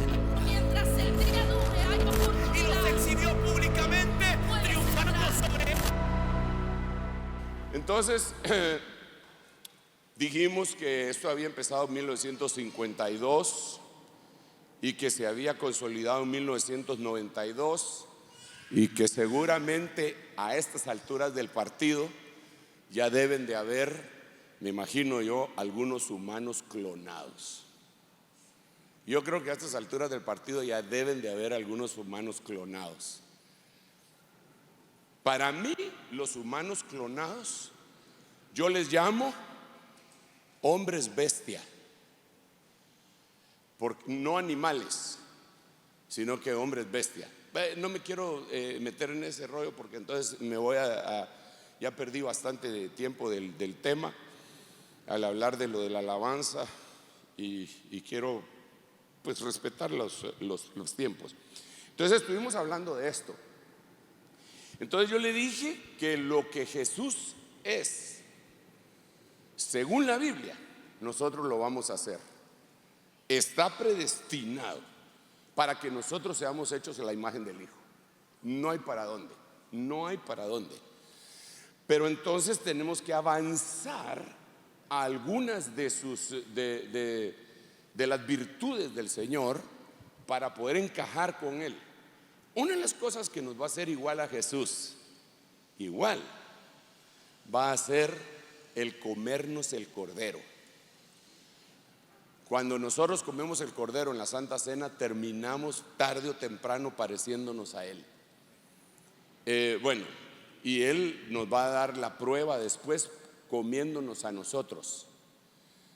se enamora. Mientras el día dure, hay oportunidad. Y los exhibió públicamente, triunfando sobre él. Entonces, dijimos que esto había empezado en 1952 y que se había consolidado en 1992 y que seguramente a estas alturas del partido ya deben de haber, me imagino yo, algunos humanos clonados. Yo creo que a estas alturas del partido ya deben de haber algunos humanos clonados. Para mí, los humanos clonados, yo les llamo hombres bestia, no animales, sino que hombres bestia. No me quiero meter en ese rollo porque entonces me voy ya perdí bastante tiempo del tema al hablar de lo de la alabanza y quiero pues respetar los tiempos. Entonces estuvimos hablando de esto. Entonces yo le dije que lo que Jesús es, según la Biblia, nosotros lo vamos a hacer. Está predestinado para que nosotros seamos hechos en la imagen del Hijo. No hay para dónde, no hay para dónde. Pero entonces tenemos que avanzar a algunas de las virtudes del Señor para poder encajar con Él. Una de las cosas que nos va a hacer igual a Jesús, igual, va a ser el comernos el cordero. Cuando nosotros comemos el cordero en la Santa Cena, terminamos tarde o temprano pareciéndonos a Él. Y Él nos va a dar la prueba después comiéndonos a nosotros.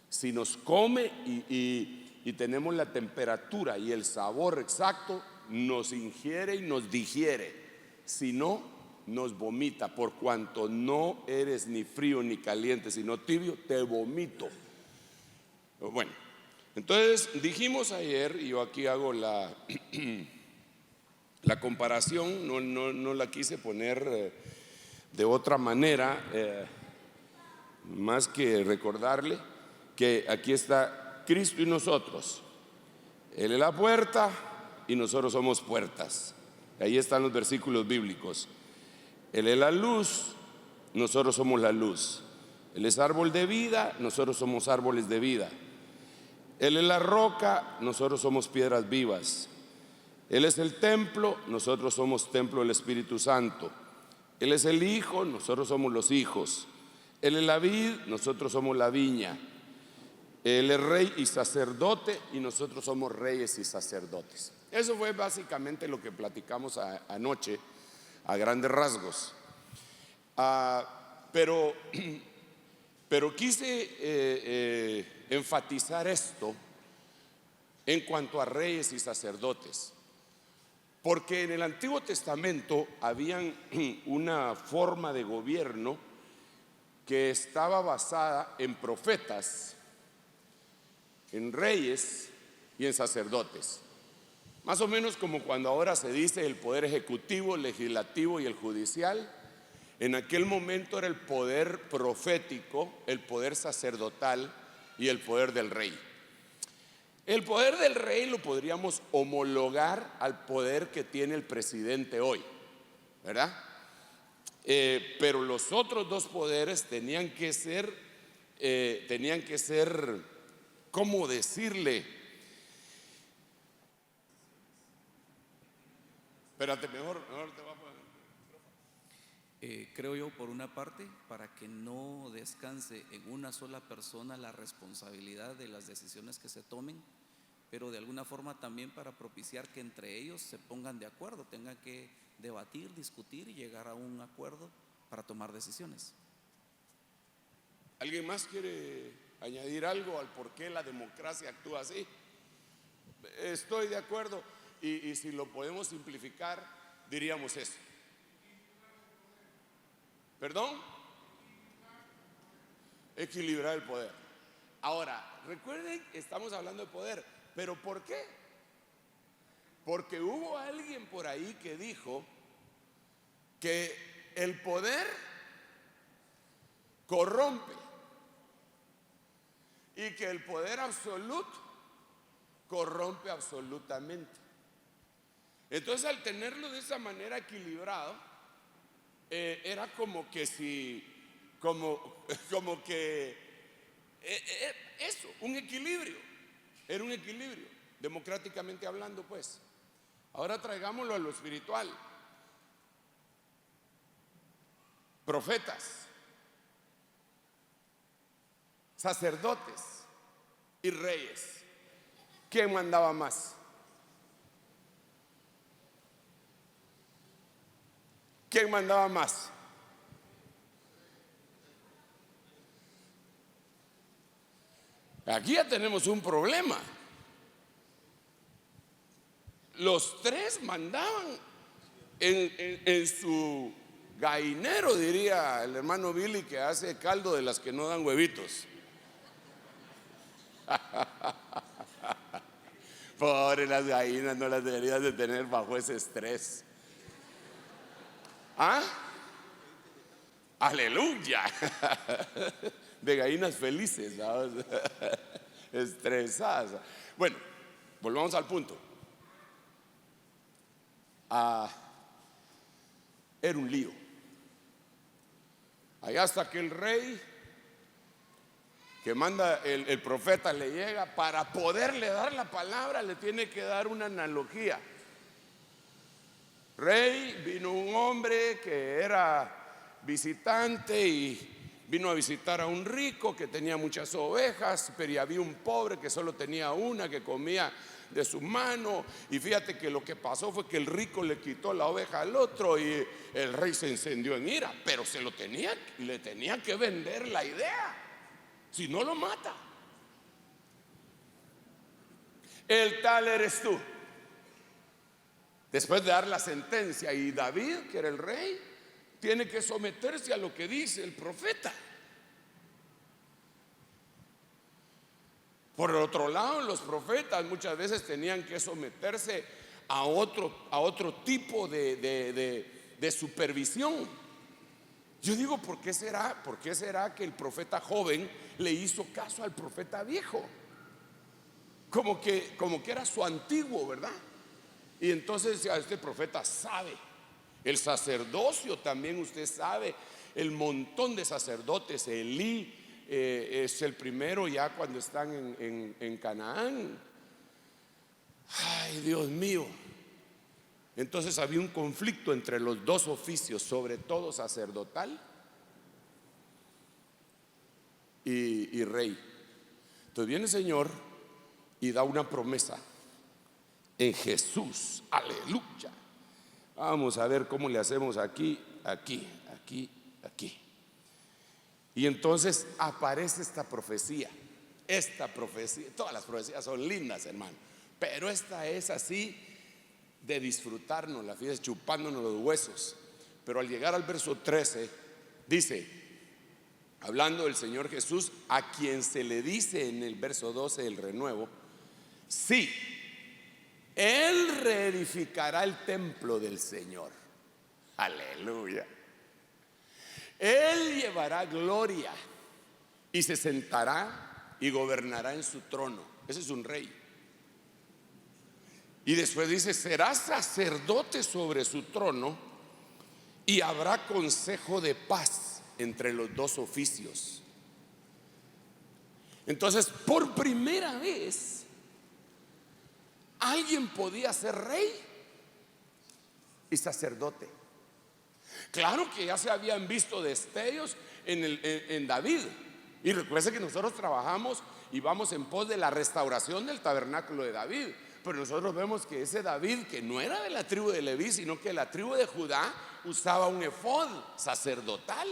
Si nos come y tenemos la temperatura y el sabor exacto, nos ingiere y nos digiere. Si no, nos vomita. Por cuanto no eres ni frío ni caliente, sino tibio, te vomito. Bueno, entonces dijimos ayer, y yo aquí hago la comparación, no la quise poner de otra manera, más que recordarle que aquí está Cristo y nosotros. Él es la puerta y nosotros somos puertas. Ahí están los versículos bíblicos. Él es la luz, nosotros somos la luz. Él es árbol de vida, nosotros somos árboles de vida. Él es la roca, nosotros somos piedras vivas. Él es el templo, nosotros somos templo del Espíritu Santo. Él es el Hijo, nosotros somos los hijos. Él es la vid, nosotros somos la viña. Él es rey y sacerdote y nosotros somos reyes y sacerdotes. Eso fue básicamente lo que platicamos anoche a grandes rasgos. Pero quise enfatizar esto en cuanto a reyes y sacerdotes, porque en el Antiguo Testamento habían una forma de gobierno que estaba basada en profetas, en reyes y en sacerdotes. Más o menos como cuando ahora se dice el poder ejecutivo, legislativo y el judicial. En aquel momento era el poder profético, el poder sacerdotal y el poder del rey. El poder del rey lo podríamos homologar al poder que tiene el presidente hoy, ¿verdad? Pero los otros dos poderes tenían que ser, ¿cómo decirle? Espérate, mejor te voy a poner. Creo yo, por una parte, para que no descanse en una sola persona la responsabilidad de las decisiones que se tomen, pero de alguna forma también para propiciar que entre ellos se pongan de acuerdo, tengan que debatir, discutir y llegar a un acuerdo para tomar decisiones. ¿Alguien más quiere añadir algo al por qué la democracia actúa así? Estoy de acuerdo, y si lo podemos simplificar, diríamos eso. ¿Perdón? Equilibrar el poder. Ahora, recuerden, estamos hablando de poder, pero ¿por qué? Porque hubo alguien por ahí que dijo que el poder corrompe y que el poder absoluto corrompe absolutamente. Entonces, al tenerlo de esa manera equilibrado, era como que si, como que eso, un equilibrio. Era un equilibrio, democráticamente hablando, pues. Ahora traigámoslo a lo espiritual. Profetas, sacerdotes y reyes. ¿Quién mandaba más? ¿Quién mandaba más? Aquí ya tenemos un problema. Los tres mandaban en su gallinero, diría el hermano Billy, que hace caldo de las que no dan huevitos. Pobre, las gallinas no las deberías de tener bajo ese estrés. ¿Ah? Aleluya. De gallinas felices, ¿sabes? Estresadas. Bueno, volvamos al punto. Era un lío. Allá hasta que el rey que manda el profeta le llega, para poderle dar la palabra le tiene que dar una analogía. Rey, vino un hombre que era visitante y vino a visitar a un rico que tenía muchas ovejas, pero había un pobre que solo tenía una, que comía de su mano. Y fíjate que lo que pasó fue que el rico le quitó la oveja al otro y el rey se encendió en ira, pero le tenía que vender la idea, si no lo mata. El tal eres tú. Después de dar la sentencia, y David, que era el rey, tiene que someterse a lo que dice el profeta. Por otro lado, los profetas muchas veces tenían que someterse a otro tipo de supervisión. Yo digo, ¿por qué será que el profeta joven le hizo caso al profeta viejo? Como que era su antiguo, ¿verdad? Y entonces decía, este profeta sabe. El sacerdocio también, usted sabe, el montón de sacerdotes. Elí es el primero ya cuando están en Canaán. Ay, Dios mío. Entonces había un conflicto entre los dos oficios, sobre todo sacerdotal y rey. Entonces viene el Señor y da una promesa en Jesús. Aleluya. Vamos a ver cómo le hacemos aquí. Y entonces aparece esta profecía. Todas las profecías son lindas, hermano, pero esta es así de disfrutarnos, la fiesta chupándonos los huesos. Pero al llegar al verso 13 dice, hablando del Señor Jesús, a quien se le dice en el verso 12 el renuevo, sí, Él reedificará el templo del Señor. Aleluya. Él llevará gloria y se sentará y gobernará en su trono. Ese es un rey. Y después dice, será sacerdote sobre su trono y habrá consejo de paz entre los dos oficios. Entonces, por primera vez, alguien podía ser rey y sacerdote. Claro que ya se habían visto destellos en David. Y recuerden que nosotros trabajamos y vamos en pos de la restauración del tabernáculo de David. Pero nosotros vemos que ese David, que no era de la tribu de Leví, sino que la tribu de Judá, usaba un efod sacerdotal.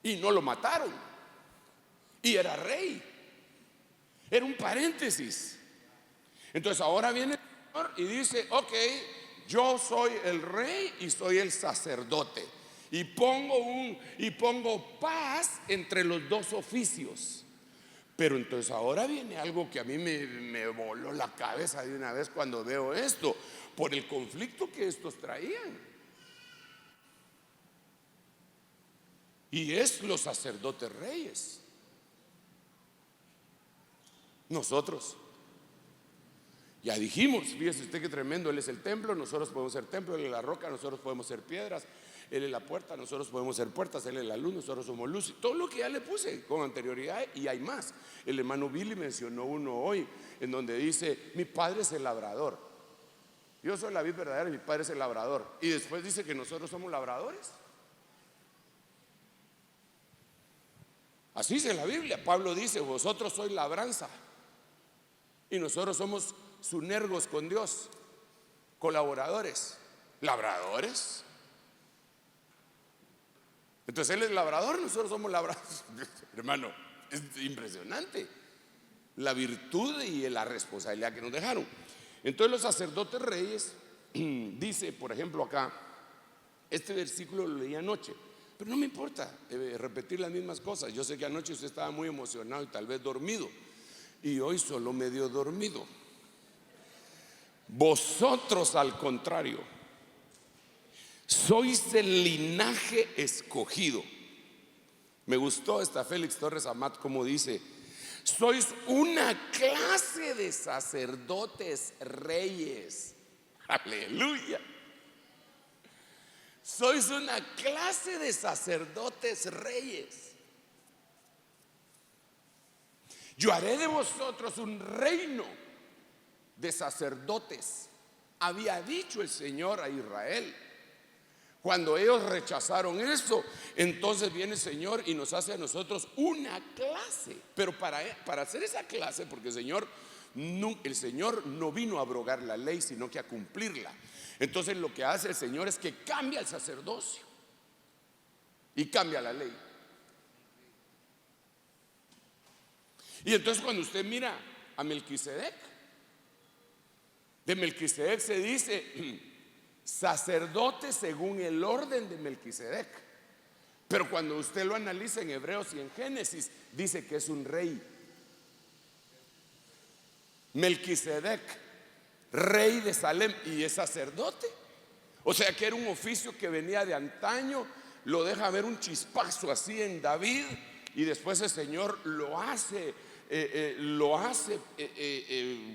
Y no lo mataron. Y era rey. Era un paréntesis. Entonces ahora viene el Señor y dice, ok, yo soy el rey y soy el sacerdote. Y pongo paz entre los dos oficios. Pero entonces ahora viene algo que a mí me voló la cabeza de una vez cuando veo esto, por el conflicto que estos traían. Y es los sacerdotes reyes. Nosotros. Ya dijimos, fíjese usted qué tremendo, Él es el templo, nosotros podemos ser templo, Él es la roca, nosotros podemos ser piedras, Él es la puerta, nosotros podemos ser puertas, Él es la luz, nosotros somos luz. Y todo lo que ya le puse con anterioridad, y hay más. El hermano Billy mencionó uno hoy en donde dice: mi padre es el labrador, yo soy la vid verdadera y mi padre es el labrador. Y después dice que nosotros somos labradores. Así dice la Biblia. Pablo dice: vosotros sois labranza y nosotros somos sunergos con Dios, colaboradores, labradores. Entonces Él es labrador, nosotros somos labradores. Hermano, es impresionante la virtud y la responsabilidad que nos dejaron. Entonces los sacerdotes reyes, dice por ejemplo acá, este versículo lo leí anoche, pero no me importa repetir las mismas cosas. Yo sé que anoche usted estaba muy emocionado y tal vez dormido, y hoy solo medio dormido. Vosotros, al contrario, sois el linaje escogido. Me gustó esta Félix Torres Amat como dice: sois una clase de sacerdotes reyes. Aleluya. Sois una clase de sacerdotes reyes. Yo haré de vosotros un reino de sacerdotes, había dicho el Señor a Israel. Cuando ellos rechazaron eso, entonces viene el Señor y nos hace a nosotros una clase. Pero para hacer esa clase, porque el Señor no vino a abrogar la ley, sino que a cumplirla. Entonces lo que hace el Señor es que cambia el sacerdocio y cambia la ley. Y entonces cuando usted mira a Melquisedec, de Melquisedec se dice sacerdote según el orden de Melquisedec. Pero cuando usted lo analiza en Hebreos y en Génesis, dice que es un rey. Melquisedec, rey de Salem, y es sacerdote. O sea que era un oficio que venía de antaño. Lo deja ver un chispazo así en David, y después el Señor lo hace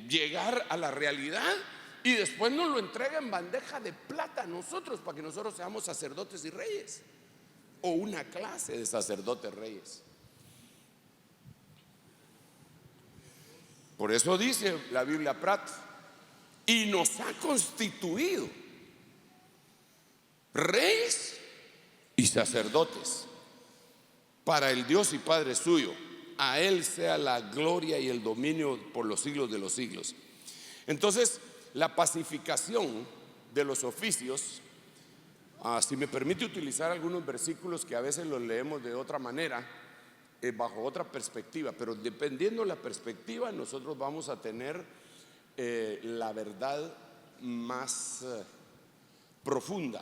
llegar a la realidad, y después nos lo entrega en bandeja de plata a nosotros, para que nosotros seamos sacerdotes y reyes, o una clase de sacerdotes reyes. Por eso dice la Biblia Prat: y nos ha constituido reyes y sacerdotes para el Dios y Padre suyo. A Él sea la gloria y el dominio por los siglos de los siglos. Entonces, la pacificación de los oficios, si me permite utilizar algunos versículos que a veces los leemos de otra manera, bajo otra perspectiva, pero dependiendo la perspectiva, nosotros vamos a tener la verdad más profunda.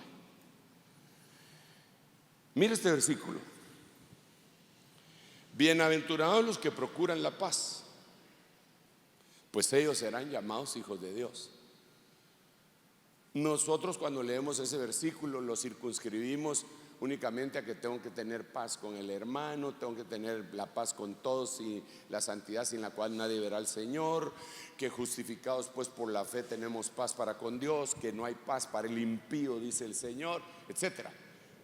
Mire este versículo: bienaventurados los que procuran la paz, pues ellos serán llamados hijos de Dios. Nosotros cuando leemos ese versículo lo circunscribimos únicamente a que tengo que tener paz con el hermano, tengo que tener la paz con todos y la santidad sin la cual nadie verá al Señor, que justificados pues por la fe tenemos paz para con Dios, que no hay paz para el impío, dice el Señor, etcétera.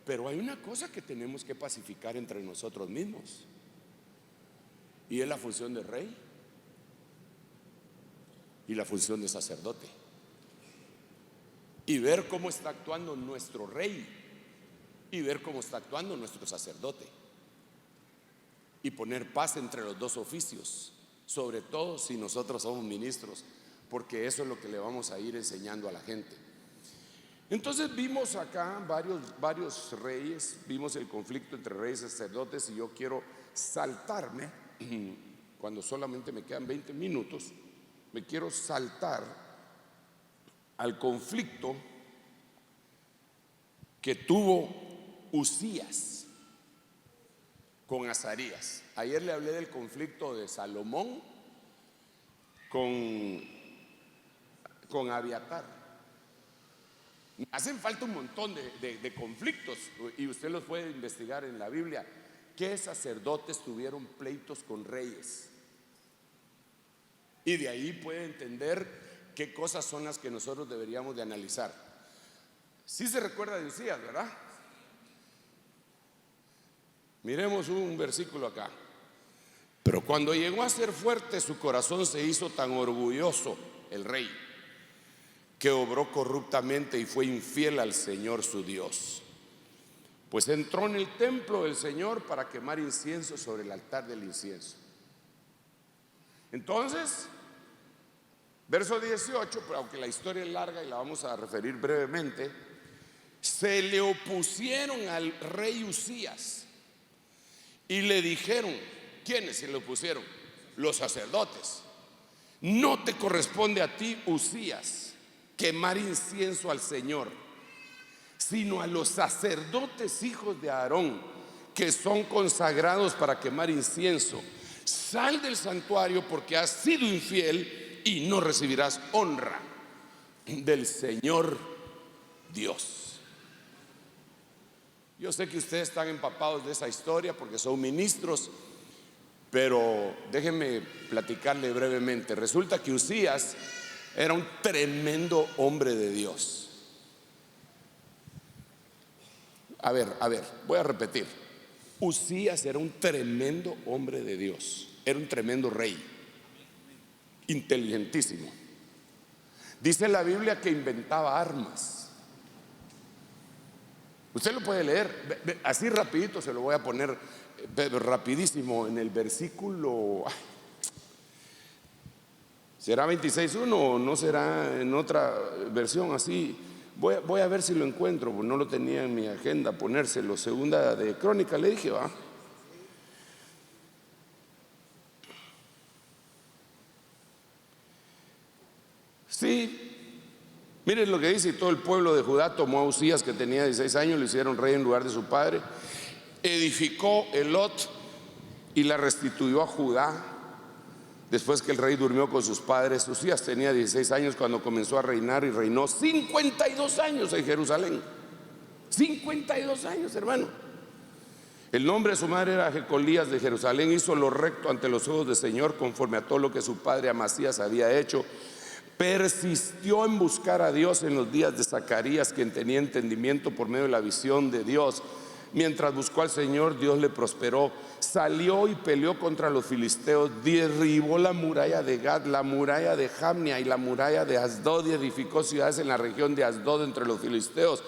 Pero hay una cosa que tenemos que pacificar entre nosotros mismos, y es la función de rey y la función de sacerdote, y ver cómo está actuando nuestro rey y ver cómo está actuando nuestro sacerdote, y poner paz entre los dos oficios, sobre todo si nosotros somos ministros, porque eso es lo que le vamos a ir enseñando a la gente. Entonces vimos acá varios reyes, vimos el conflicto entre reyes y sacerdotes, y yo quiero saltarme, cuando solamente me quedan 20 minutos, me quiero saltar al conflicto que tuvo Uzías con Azarías. Ayer le hablé del conflicto de Salomón con Abiatar. Hacen falta un montón de conflictos, y usted los puede investigar en la Biblia. ¿Qué sacerdotes tuvieron pleitos con reyes? Y de ahí puede entender qué cosas son las que nosotros deberíamos de analizar. Sí se recuerda de Usías, ¿verdad? Miremos un versículo acá. Pero cuando llegó a ser fuerte, su corazón se hizo tan orgulloso, el rey, que obró corruptamente y fue infiel al Señor su Dios. Pues entró en el templo del Señor para quemar incienso sobre el altar del incienso. Entonces, verso 18, pero aunque la historia es larga y la vamos a referir brevemente, se le opusieron al rey Usías y le dijeron, ¿quiénes se le opusieron? Los sacerdotes. No te corresponde a ti, Usías, quemar incienso al Señor, sino a los sacerdotes hijos de Aarón, que son consagrados para quemar incienso. Sal del santuario porque has sido infiel y no recibirás honra del Señor Dios. Yo sé que ustedes están empapados de esa historia porque son ministros, pero déjenme platicarle brevemente. Resulta que Usías era un tremendo hombre de Dios. A ver, voy a repetir. Usías era un tremendo hombre de Dios, era un tremendo rey, inteligentísimo. Dice la Biblia que inventaba armas. Usted lo puede leer, así rapidito se lo voy a poner, rapidísimo, en el versículo, ¿será 26:1 o no será en otra versión así? Voy a ver si lo encuentro, porque no lo tenía en mi agenda ponérselo. Segunda de Crónica, le dije, va. Sí, miren lo que dice: y todo el pueblo de Judá tomó a Usías, que tenía 16 años, lo hicieron rey en lugar de su padre. Edificó Elot y la restituyó a Judá. Después que el rey durmió con sus padres, Usías tenía 16 años cuando comenzó a reinar y reinó 52 años en Jerusalén. 52 años, hermano. El nombre de su madre era Jecolías de Jerusalén. Hizo lo recto ante los ojos del Señor, conforme a todo lo que su padre Amasías había hecho. Persistió en buscar a Dios en los días de Zacarías, quien tenía entendimiento por medio de la visión de Dios. Mientras buscó al Señor, Dios le prosperó. Salió y peleó contra los filisteos, derribó la muralla de Gad, la muralla de Jamnia y la muralla de Asdod, y edificó ciudades en la región de Asdod entre los filisteos.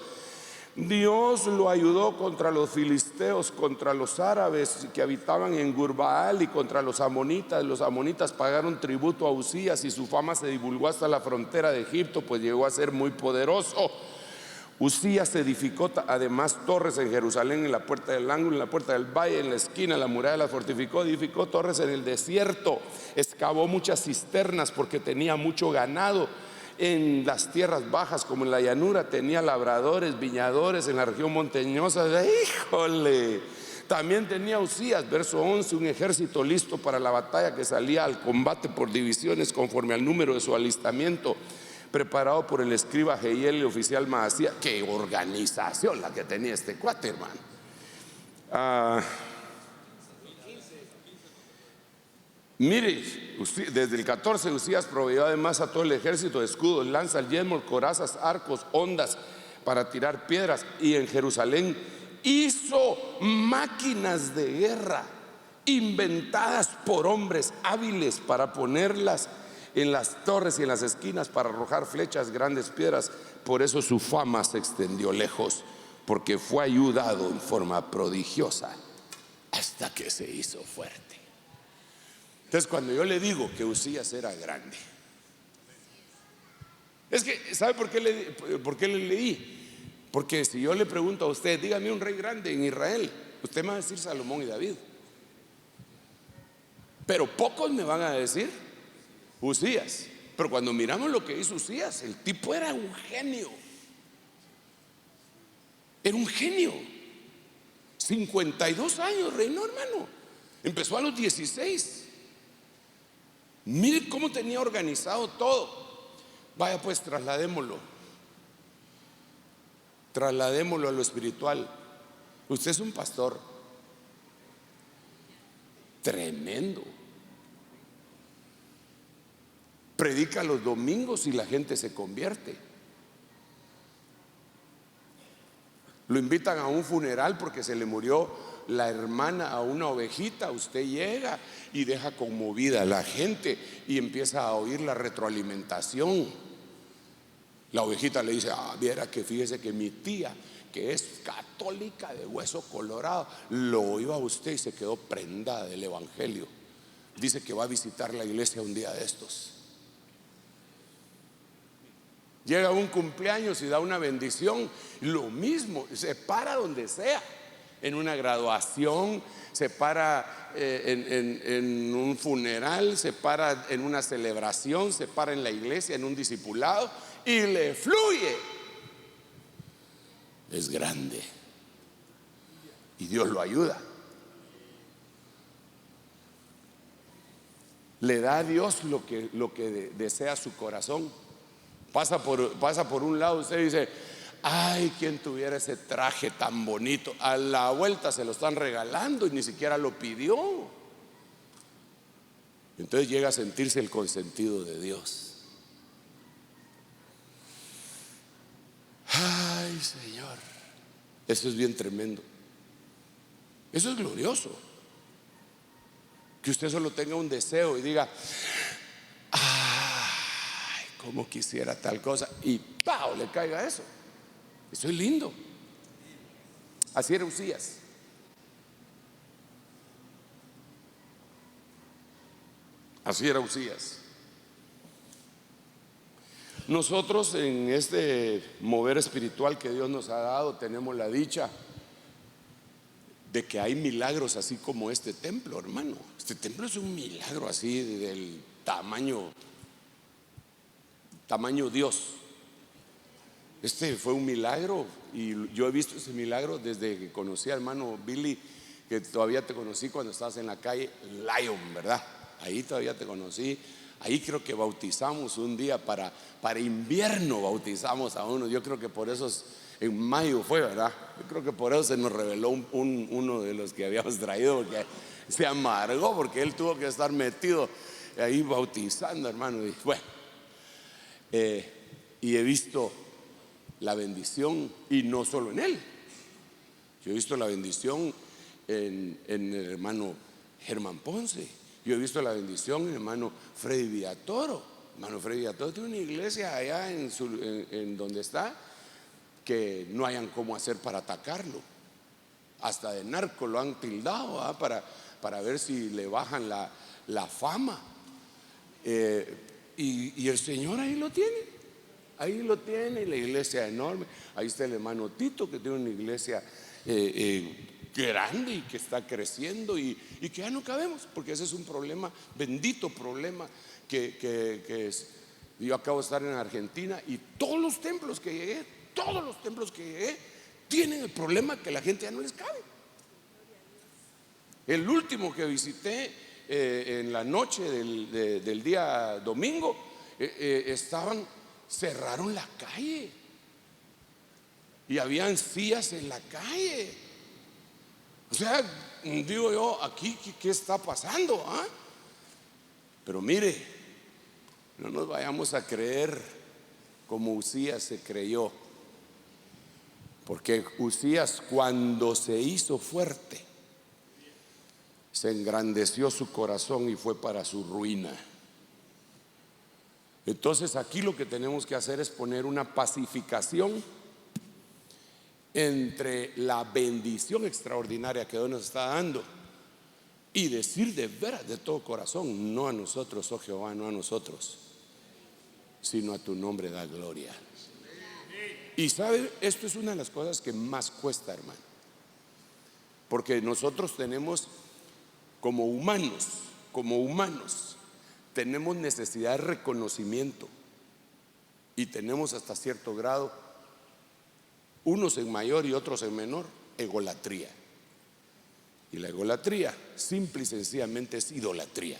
Dios lo ayudó contra los filisteos, contra los árabes que habitaban en Gurbaal y contra los amonitas. Los amonitas pagaron tributo a Usías y su fama se divulgó hasta la frontera de Egipto, pues llegó a ser muy poderoso. Usías edificó además torres en Jerusalén, en la puerta del ángulo, en la puerta del valle, en la esquina, la muralla la fortificó. Edificó torres en el desierto, excavó muchas cisternas porque tenía mucho ganado. En las tierras bajas como en la llanura tenía labradores, viñadores. En la región montañosa, ¡híjole! También tenía Usías, verso 11, un ejército listo para la batalla que salía al combate por divisiones conforme al número de su alistamiento, preparado por el escriba Jehiel y el oficial Maasías. ¡Qué organización la que tenía este cuate, hermano! Mire, desde el 14 Usías proveyó además a todo el ejército de escudos, lanzas, yelmos, corazas, arcos, hondas para tirar piedras. Y en Jerusalén hizo máquinas de guerra inventadas por hombres hábiles para ponerlas en las torres y en las esquinas, para arrojar flechas, grandes piedras. Por eso su fama se extendió lejos, porque fue ayudado en forma prodigiosa hasta que se hizo fuerte. Entonces, cuando yo le digo que Usías era grande, es que, ¿sabe por qué le leí? Porque si yo le pregunto a usted, dígame un rey grande en Israel, usted me va a decir Salomón y David, pero pocos me van a decir Usías. Pero cuando miramos lo que hizo Usías, el tipo era un genio. Era un genio. 52 años reinó, hermano. Empezó a los 16. Mire cómo tenía organizado todo. Vaya, pues trasladémoslo a lo espiritual. Usted es un pastor tremendo. Predica los domingos y la gente se convierte. Lo invitan a un funeral porque se le murió la hermana a una ovejita. Usted llega y deja conmovida a la gente y empieza a oír la retroalimentación. La ovejita le dice: viera que fíjese que mi tía, que es católica de hueso colorado, lo oyó a usted y se quedó prendada del evangelio. Dice que va a visitar la iglesia un día de estos. Llega un cumpleaños y da una bendición, lo mismo, se para donde sea, en una graduación, se para en un funeral, se para en una celebración, se para en la iglesia, en un discipulado, y le fluye. Es grande y Dios lo ayuda. Le da a Dios lo que desea su corazón. Pasa por un lado, usted dice: ay, quien tuviera ese traje tan bonito. A la vuelta se lo están regalando y ni siquiera lo pidió. Entonces llega a sentirse el consentido de Dios. Ay, Señor, eso es bien tremendo. Eso es glorioso. Que usted solo tenga un deseo y diga: como quisiera tal cosa, y ¡pau!, le caiga eso. Eso es lindo. Así era Usías. Así era Usías. Nosotros en este mover espiritual que Dios nos ha dado tenemos la dicha de que hay milagros así como este templo, hermano. Este templo es un milagro así del tamaño Dios. Este fue un milagro y yo he visto ese milagro desde que conocí al hermano Billy, que todavía te conocí cuando estabas en la calle Lion, ¿verdad? Ahí todavía te conocí. Ahí creo que bautizamos un día para invierno, bautizamos a uno. Yo creo que por eso en mayo fue, ¿verdad? Yo creo que por eso se nos reveló uno de los que habíamos traído, porque se amargó porque él tuvo que estar metido ahí bautizando, hermano. Y bueno, y he visto la bendición, y no solo en él. Yo he visto la bendición en el hermano Germán Ponce. Yo he visto la bendición en el hermano Freddy Villatoro. Hermano Freddy Villatoro tiene una iglesia allá en donde está, que no hayan cómo hacer para atacarlo. Hasta de narco lo han tildado, ¿verdad? Para ver si le bajan la fama. Y el Señor ahí lo tiene. Ahí lo tiene, y la iglesia enorme. Ahí está el hermano Tito, que tiene una iglesia grande y que está creciendo, y que ya no cabemos, porque ese es un problema, bendito problema que es. Yo acabo de estar en Argentina y todos los templos que llegué tienen el problema que la gente ya no les cabe. El último que visité en la noche del día domingo, cerraron la calle y habían sillas en la calle. O sea, digo yo, aquí ¿qué está pasando? Pero mire, no nos vayamos a creer como Usías se creyó, porque Usías, cuando se hizo fuerte, se engrandeció su corazón y fue para su ruina. Entonces aquí lo que tenemos que hacer es poner una pacificación entre la bendición extraordinaria que Dios nos está dando y decir de veras, de todo corazón: no a nosotros, oh Jehová, no a nosotros, sino a tu nombre da gloria. Y sabe, esto es una de las cosas que más cuesta, hermano, porque nosotros tenemos como humanos tenemos necesidad de reconocimiento, y tenemos hasta cierto grado, unos en mayor y otros en menor, egolatría. Y la egolatría simple y sencillamente es idolatría.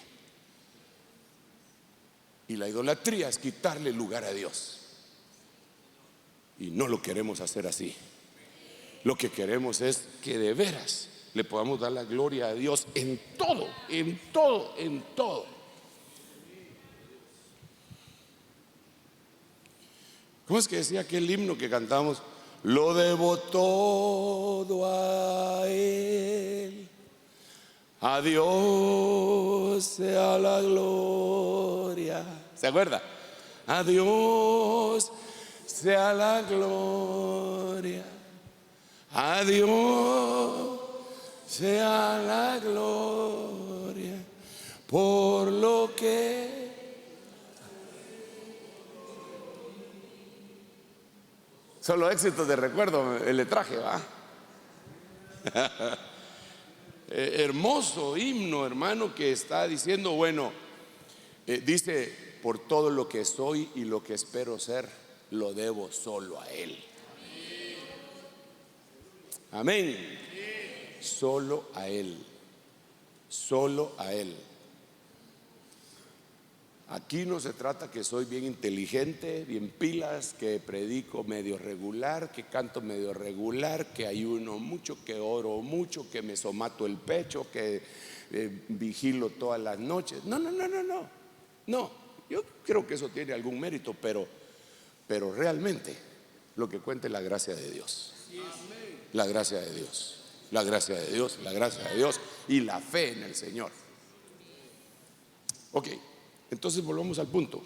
Y la idolatría es quitarle lugar a Dios, y no lo queremos hacer así. Lo que queremos es que de veras le podamos dar la gloria a Dios en todo. ¿Cómo es que decía aquel himno que cantamos? Lo debo todo a Él, a Dios sea la gloria. ¿Se acuerda? A Dios sea la gloria, a Dios sea la gloria, por lo que solo éxitos de recuerdo le traje, ¿va? Hermoso himno, hermano, que está diciendo, bueno, dice, por todo lo que soy y lo que espero ser, lo debo solo a Él. Amén. Solo a Él. Solo a Él. Aquí no se trata que soy bien inteligente, bien pilas, que predico medio regular, que canto medio regular, que ayuno mucho, que oro mucho, que me somato el pecho, que vigilo todas las noches. No, no, no, no, no. No, yo creo que eso tiene algún mérito, pero realmente lo que cuenta es la gracia de Dios. La gracia de Dios. La gracia de Dios, la gracia de Dios y la fe en el Señor. Ok. Entonces volvamos al punto.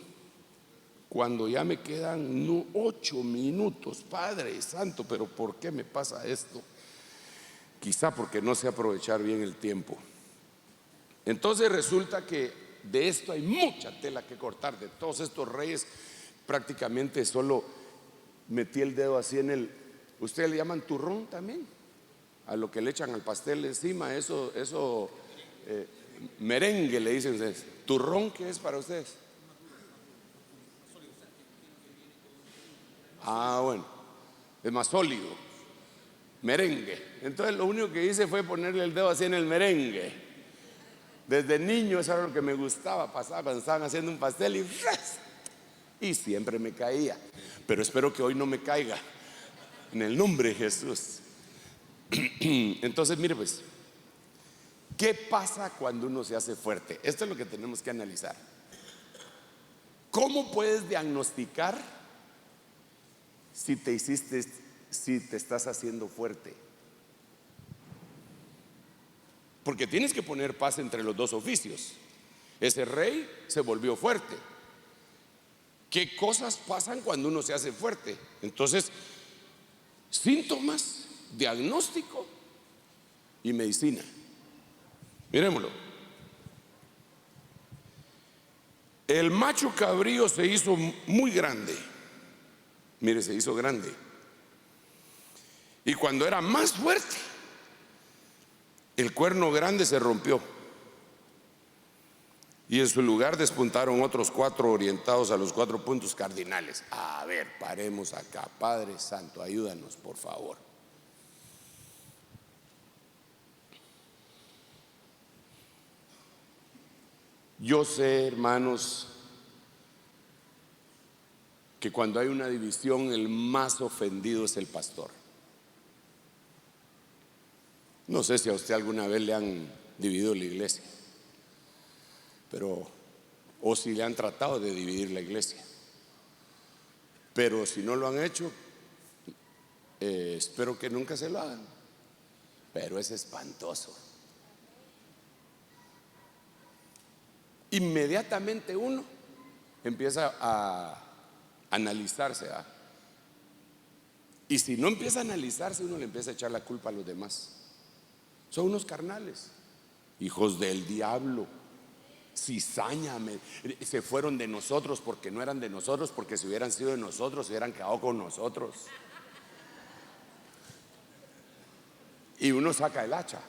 Cuando ya me quedan 8 minutos, Padre Santo, pero ¿por qué me pasa esto? Quizá porque no sé aprovechar bien el tiempo. Entonces resulta que de esto hay mucha tela que cortar. De todos estos reyes, prácticamente solo metí el dedo así en el. ¿Ustedes le llaman turrón también? A lo que le echan al pastel encima, eso merengue le dicen ustedes. ¿Turrón qué es para ustedes? Ah, bueno, es más sólido. Merengue. Entonces lo único que hice fue ponerle el dedo así en el merengue. Desde niño eso era lo que me gustaba. Pasaba cuando estaban haciendo un pastel y siempre me caía. Pero espero que hoy no me caiga, en el nombre de Jesús. Entonces mire pues, ¿qué pasa cuando uno se hace fuerte? Esto es lo que tenemos que analizar. ¿Cómo puedes diagnosticar si te estás haciendo fuerte? Porque tienes que poner paz entre los dos oficios. Ese rey se volvió fuerte. ¿Qué cosas pasan cuando uno se hace fuerte? Entonces, síntomas, diagnóstico y medicina. Miremoslo. El macho cabrío se hizo muy grande. Mire, se hizo grande. Y cuando era más fuerte, el cuerno grande se rompió. Y en su lugar despuntaron otros 4 orientados a los 4 puntos cardinales. A ver, paremos acá. Padre Santo, ayúdanos, por favor. Yo sé, hermanos, que cuando hay una división, el más ofendido es el pastor. No sé si a usted alguna vez le han dividido la iglesia, o si le han tratado de dividir la iglesia. Pero si no lo han hecho, espero que nunca se lo hagan. Pero es espantoso. Inmediatamente uno empieza a analizarse, ¿eh? Y si no empieza a analizarse, uno le empieza a echar la culpa a los demás. Son unos carnales, hijos del diablo, cizaña, se fueron de nosotros porque no eran de nosotros, porque si hubieran sido de nosotros se hubieran quedado con nosotros. Y uno saca el hacha.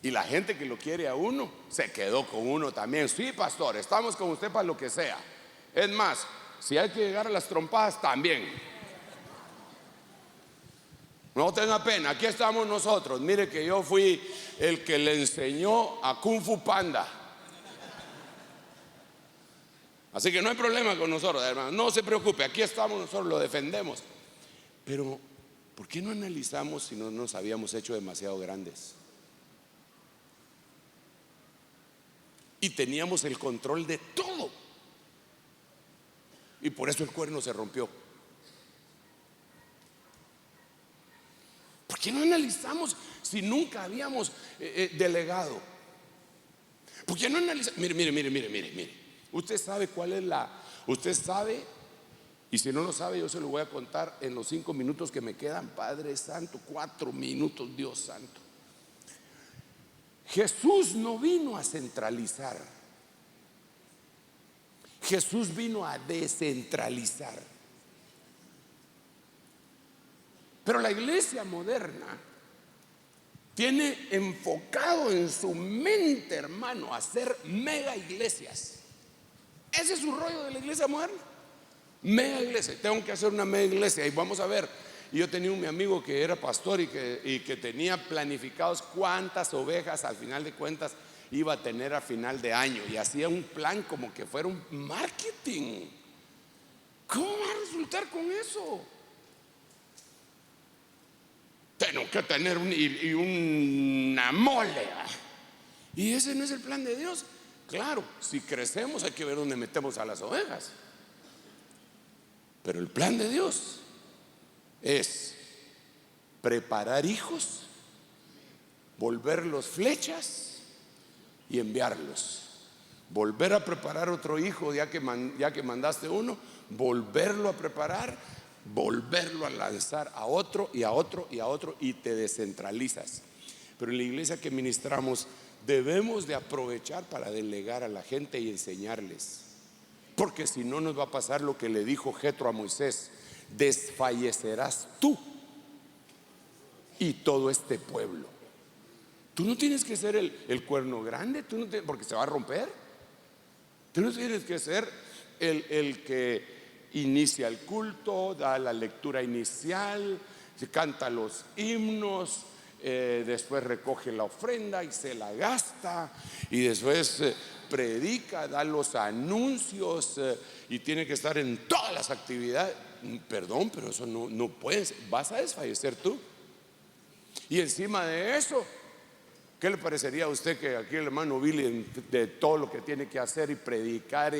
Y la gente que lo quiere a uno se quedó con uno también. Sí, pastor, estamos con usted para lo que sea. Es más, si hay que llegar a las trompadas, también. No tenga pena, aquí estamos nosotros. Mire que yo fui el que le enseñó a Kung Fu Panda. Así que no hay problema con nosotros, hermano. No se preocupe, aquí estamos nosotros, lo defendemos. Pero, ¿por qué no analizamos si no nos habíamos hecho demasiado grandes? Y teníamos el control de todo. Y por eso el cuerno se rompió. qué no analizamos si nunca habíamos delegado? ¿Por qué no analizamos? Mire. Usted sabe cuál es usted sabe, y si no lo sabe, yo se lo voy a contar en los 5 minutos que me quedan. Padre Santo, 4 minutos, Dios Santo. Jesús no vino a centralizar, Jesús vino a descentralizar. Pero la iglesia moderna tiene enfocado en su mente, hermano, hacer mega iglesias. Ese es su rollo de la iglesia moderna. Mega iglesia, tengo que hacer una mega iglesia. Y vamos a ver, yo tenía un mi amigo que era pastor y que tenía planificados cuántas ovejas al final de cuentas iba a tener a final de año, y hacía un plan como que fuera un marketing. ¿Cómo va a resultar con eso? Tengo que tener una mole. Y ese no es el plan de Dios. Claro, si crecemos hay que ver dónde metemos a las ovejas. Pero el plan de Dios es preparar hijos, volverlos flechas y enviarlos. Volver a preparar otro hijo ya que mandaste uno, volverlo a preparar, volverlo a lanzar a otro y a otro y a otro, y te descentralizas. Pero en la iglesia que ministramos debemos de aprovechar para delegar a la gente y enseñarles, porque si no nos va a pasar lo que le dijo Jetro a Moisés: desfallecerás tú y todo este pueblo. Tú no tienes que ser el cuerno grande, tú no porque se va a romper. Tú no tienes que ser el que inicia el culto, da la lectura inicial, canta los himnos, después recoge la ofrenda y se la gasta, y después predica, da los anuncios, y tiene que estar en todas las actividades. Perdón, pero eso no puedes. Vas a desfallecer tú. Y encima de eso, ¿qué le parecería a usted que aquí el hermano Billy, de todo lo que tiene que hacer y predicar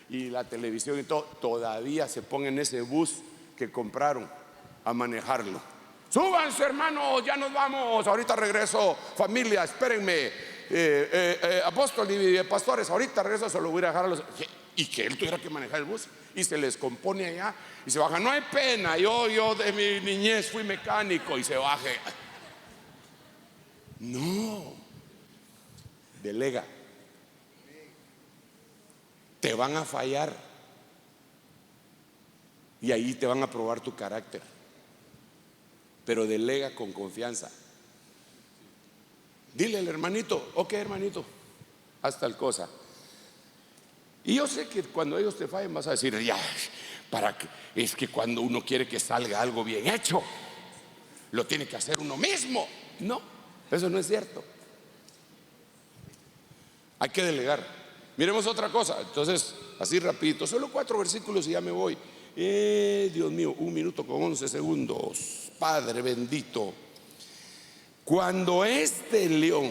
y la televisión y todo, todavía se ponga en ese bus que compraron a manejarlo? Súbanse, hermano, ya nos vamos, ahorita regreso, familia, espérenme, apóstol y pastores, ahorita regreso, solo voy a dejar a los... Y que él tuviera que manejar el bus y se les compone allá y se baja. No hay pena, yo de mi niñez fui mecánico, y se baje. No, delega. Te van a fallar y ahí te van a probar tu carácter, pero delega con confianza. Dile al hermanito: ok, hermanito, haz tal cosa. Y yo sé que cuando ellos te fallen vas a decir: ya, para que es que cuando uno quiere que salga algo bien hecho, lo tiene que hacer uno mismo. No, eso no es cierto. Hay que delegar. Miremos otra cosa. Entonces, así rapidito, solo 4 versículos y ya me voy. Dios mío, 1 minuto con 11 segundos. Padre bendito, cuando este león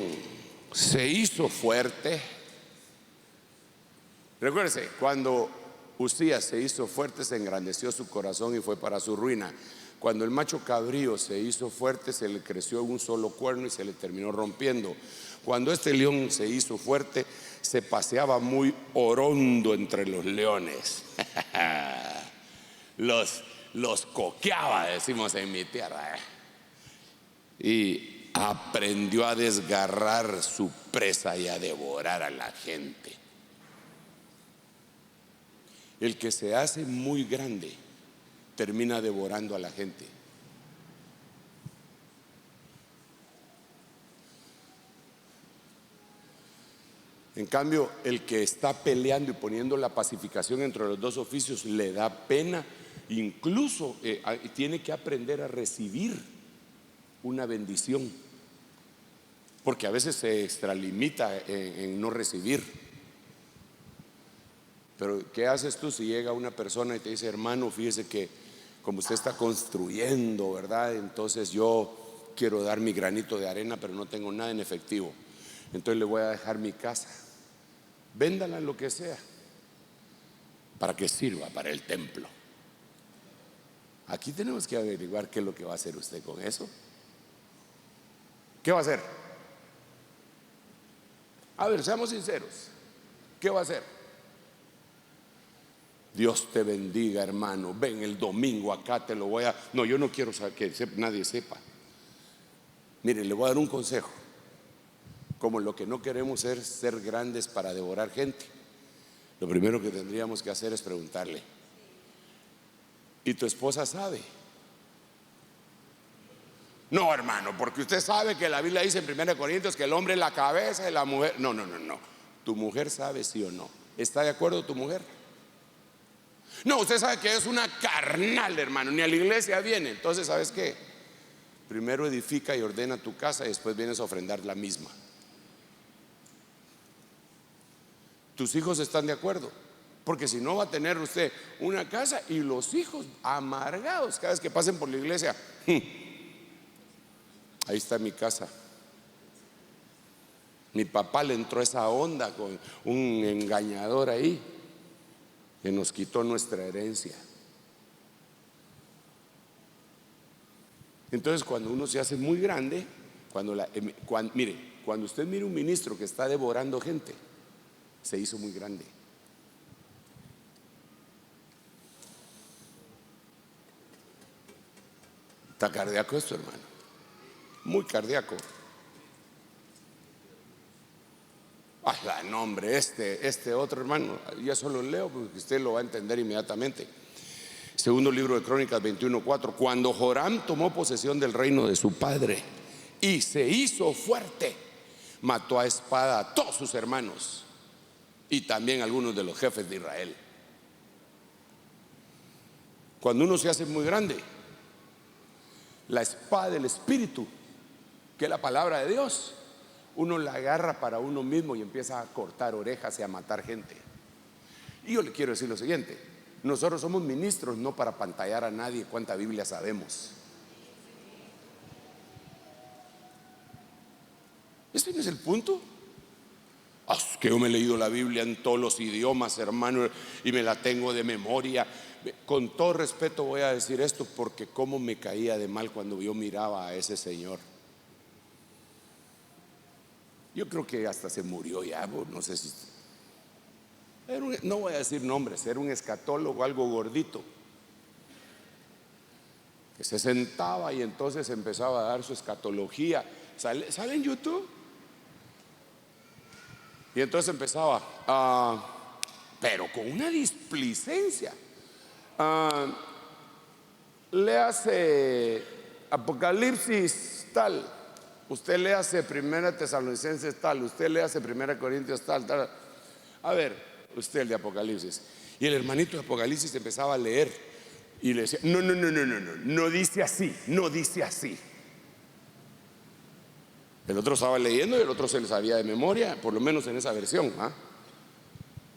se hizo fuerte, recuérdese, cuando Uzías se hizo fuerte, se engrandeció su corazón y fue para su ruina. Cuando el macho cabrío se hizo fuerte, se le creció un solo cuerno y se le terminó rompiendo. Cuando este león se hizo fuerte, se paseaba muy orondo entre los leones. Los coqueaba, decimos en mi tierra. Y aprendió a desgarrar su presa y a devorar a la gente. El que se hace muy grande termina devorando a la gente. En cambio, el que está peleando y poniendo la pacificación entre los dos oficios le da pena, incluso tiene que aprender a recibir una bendición, porque a veces se extralimita en no recibir. Pero ¿qué haces tú si llega una persona y te dice: hermano, fíjese que como usted está construyendo, ¿verdad? Entonces yo quiero dar mi granito de arena, pero no tengo nada en efectivo. Entonces le voy a dejar mi casa. Véndala lo que sea, para que sirva para el templo. Aquí tenemos que averiguar qué es lo que va a hacer usted con eso. ¿qué va a hacer? A ver, seamos sinceros. ¿Qué va a hacer? Dios te bendiga, hermano. Ven el domingo acá, te lo voy a... No, yo no quiero que nadie sepa. Mire, le voy a dar un consejo. Como lo que no queremos es ser grandes para devorar gente, lo primero que tendríamos que hacer es preguntarle: ¿y tu esposa sabe? No, hermano, porque usted sabe que la Biblia dice en 1 Corintios que el hombre es la cabeza de la mujer. No. ¿Tu mujer sabe sí o no? ¿Está de acuerdo tu mujer? No, usted sabe que es una carnal, hermano, ni a la iglesia viene. Entonces, ¿sabes qué? Primero edifica y ordena tu casa y después vienes a ofrendar la misma. ¿Tus hijos están de acuerdo? Porque si no, va a tener usted una casa y los hijos amargados cada vez que pasen por la iglesia. Ahí está mi casa. Mi papá le entró esa onda con un engañador ahí que nos quitó nuestra herencia. Entonces, cuando uno se hace muy grande, mire, cuando usted mire un ministro que está devorando gente, se hizo muy grande. Está cardíaco esto, hermano. Muy cardíaco. Ay, no, hombre, este otro, hermano, ya solo leo porque usted lo va a entender inmediatamente. Segundo libro de Crónicas 21:4. Cuando Joram tomó posesión del reino de su padre y se hizo fuerte, mató a espada a todos sus hermanos y también algunos de los jefes de Israel. Cuando uno se hace muy grande, la espada del Espíritu, que es la palabra de Dios, uno la agarra para uno mismo y empieza a cortar orejas y a matar gente. Y yo le quiero decir lo siguiente: nosotros somos ministros no para pantallar a nadie cuánta Biblia sabemos. Ese no es el punto. Es que yo me he leído la Biblia en todos los idiomas, hermano, y me la tengo de memoria. Con todo respeto voy a decir esto, porque cómo me caía de mal cuando yo miraba a ese señor. Yo creo que hasta se murió ya, no sé si... no voy a decir nombres, era un escatólogo, algo gordito, que se sentaba y entonces empezaba a dar su escatología. ¿Sale en YouTube? Y entonces empezaba, pero con una displicencia. Léase Apocalipsis tal, usted léase 1 Tesalonicenses tal, usted léase 1 Corintios tal. A ver, usted el de Apocalipsis. Y el hermanito de Apocalipsis empezaba a leer y le decía: no dice así, no dice así. El otro estaba leyendo y el otro se le sabía de memoria, por lo menos en esa versión.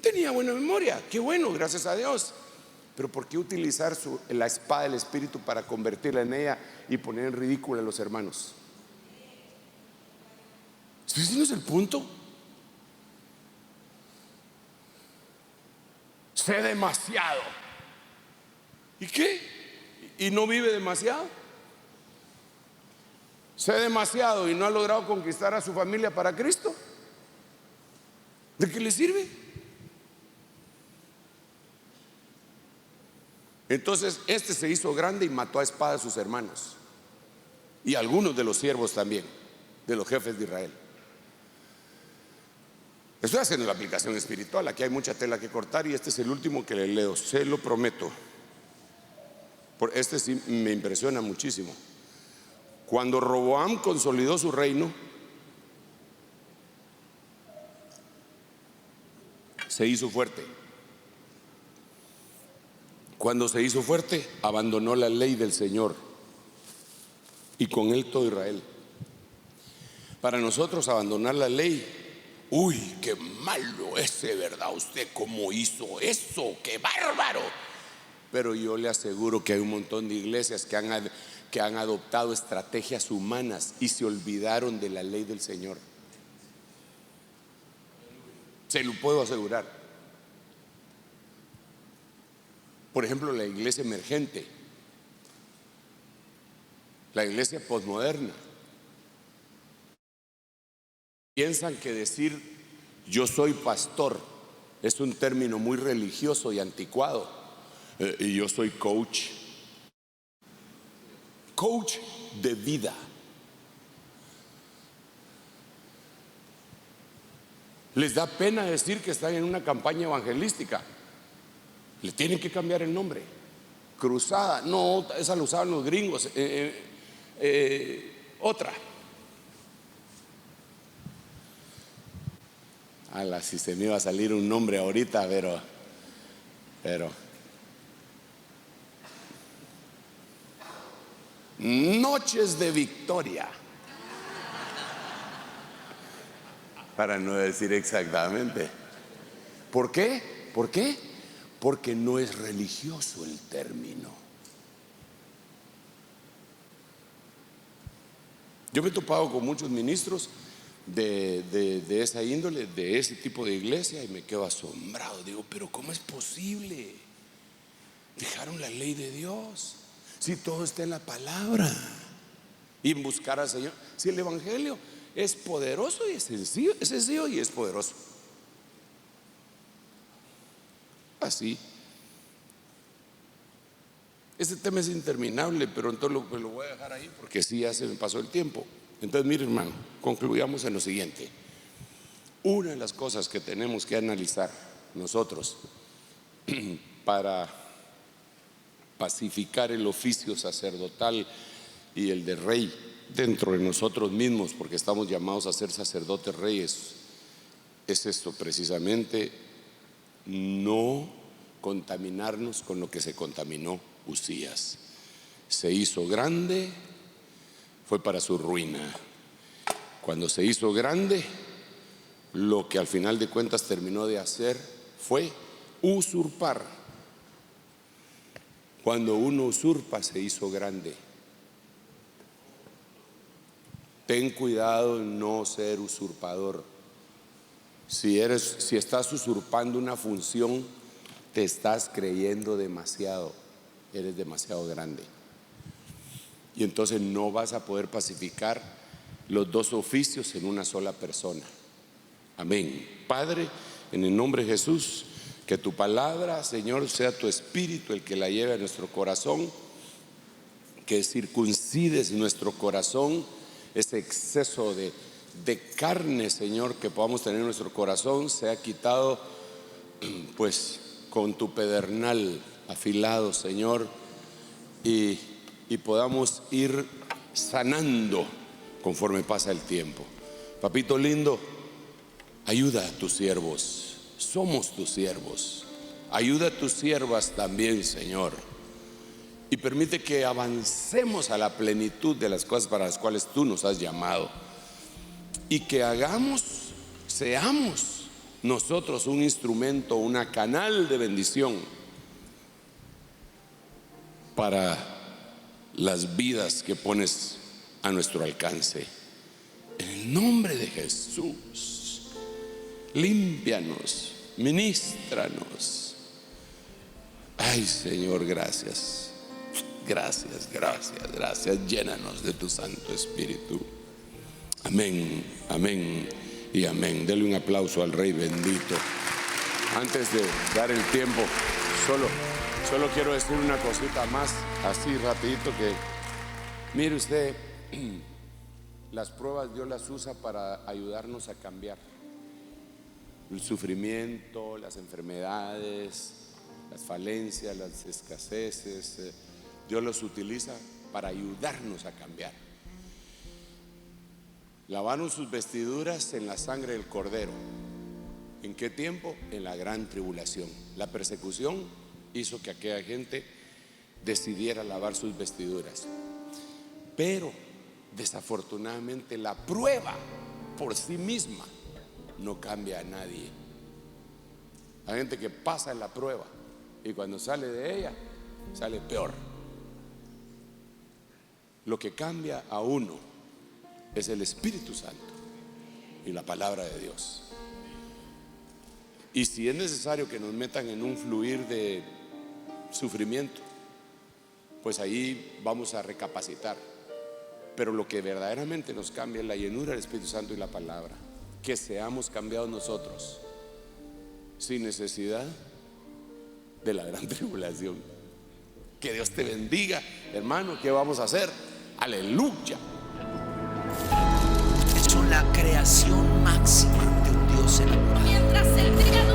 Tenía buena memoria, qué bueno, gracias a Dios. Pero ¿por qué utilizar la espada del Espíritu para convertirla en ella y poner en ridículo a los hermanos? ¿Ese no es el punto? Sé demasiado. ¿Y qué? ¿Y no vive demasiado? Sé demasiado y no ha logrado conquistar a su familia para Cristo. ¿De qué le sirve? Entonces este se hizo grande y mató a espada a sus hermanos y a algunos de los siervos también, de los jefes de Israel. Estoy haciendo la aplicación espiritual, aquí hay mucha tela que cortar y este es el último que le leo, se lo prometo. Este sí me impresiona muchísimo. Cuando Roboam consolidó su reino, se hizo fuerte. Cuando se hizo fuerte, abandonó la ley del Señor y con él todo Israel. Para nosotros abandonar la ley, uy, qué malo ese, ¿verdad? Usted cómo hizo eso, qué bárbaro. Pero yo le aseguro que hay un montón de iglesias que han adoptado estrategias humanas y se olvidaron de la ley del Señor. Se lo puedo asegurar. Por ejemplo, la iglesia emergente, la iglesia posmoderna, Piensan que decir yo soy pastor es un término muy religioso y anticuado. Y yo soy coach de vida. Les da pena decir que están en una campaña evangelística. Le tienen que cambiar el nombre. Cruzada, no, esa la usaban los gringos. Otra. Si se me iba a salir un nombre ahorita, pero Noches de Victoria, para no decir exactamente. ¿Por qué? ¿Por qué? Porque no es religioso el término. Yo me he topado con muchos ministros de esa índole, de ese tipo de iglesia, y me quedo asombrado. Digo, pero ¿cómo es posible? Dejaron la ley de Dios, si todo está en la palabra, y en buscar al Señor. Si el evangelio es poderoso y es sencillo y es poderoso. Así. Este tema es interminable, pero entonces lo voy a dejar ahí porque sí, ya se me pasó el tiempo. Entonces, mire, hermano, concluyamos en lo siguiente. Una de las cosas que tenemos que analizar nosotros para pacificar el oficio sacerdotal y el de rey dentro de nosotros mismos, porque estamos llamados a ser sacerdotes reyes, es esto precisamente: no contaminarnos con lo que se contaminó Usías. Se hizo grande, fue para su ruina. Cuando se hizo grande, lo que al final de cuentas terminó de hacer fue usurpar. Cuando uno usurpa, se hizo grande. Ten cuidado en no ser usurpador. Si estás usurpando una función, te estás creyendo demasiado. Eres demasiado grande. Y entonces no vas a poder pacificar los dos oficios en una sola persona. Amén. Padre, en el nombre de Jesús, que tu palabra, Señor, sea tu espíritu el que la lleve a nuestro corazón, que circuncides nuestro corazón, ese exceso de carne, Señor, que podamos tener en nuestro corazón, sea quitado pues con tu pedernal afilado, Señor, y podamos ir sanando conforme pasa el tiempo. Papito lindo, ayuda a tus siervos, somos tus siervos. Ayuda a tus siervas también, Señor, y permite que avancemos a la plenitud de las cosas para las cuales tú nos has llamado, y que seamos nosotros un instrumento, una canal de bendición para las vidas que pones a nuestro alcance. En el nombre de Jesús, límpianos, ministranos. Ay, Señor, gracias. Gracias, gracias, gracias. Llénanos de tu Santo Espíritu. Amén, amén y amén. Dele un aplauso al Rey bendito. Antes de dar el tiempo, solo quiero decir una cosita más, así rapidito, que mire usted, las pruebas Dios las usa para ayudarnos a cambiar. El sufrimiento, las enfermedades, las falencias, las escaseces, Dios los utiliza para ayudarnos a cambiar. Lavaron sus vestiduras en la sangre del Cordero. ¿En qué tiempo? En la gran tribulación. La persecución hizo que aquella gente decidiera lavar sus vestiduras. Pero desafortunadamente la prueba por sí misma no cambia a nadie. Hay gente que pasa en la prueba y cuando sale de ella sale peor. Lo que cambia a uno es el Espíritu Santo y la palabra de Dios. Y si es necesario que nos metan en un fluir de sufrimiento, pues ahí vamos a recapacitar. Pero lo que verdaderamente nos cambia es la llenura del Espíritu Santo y la palabra. que seamos cambiados nosotros sin necesidad de la gran tribulación. Que Dios te bendiga, hermano. ¿Qué vamos a hacer? Aleluya. Ustedes son la creación máxima de un Dios enamorado. Mientras el trigo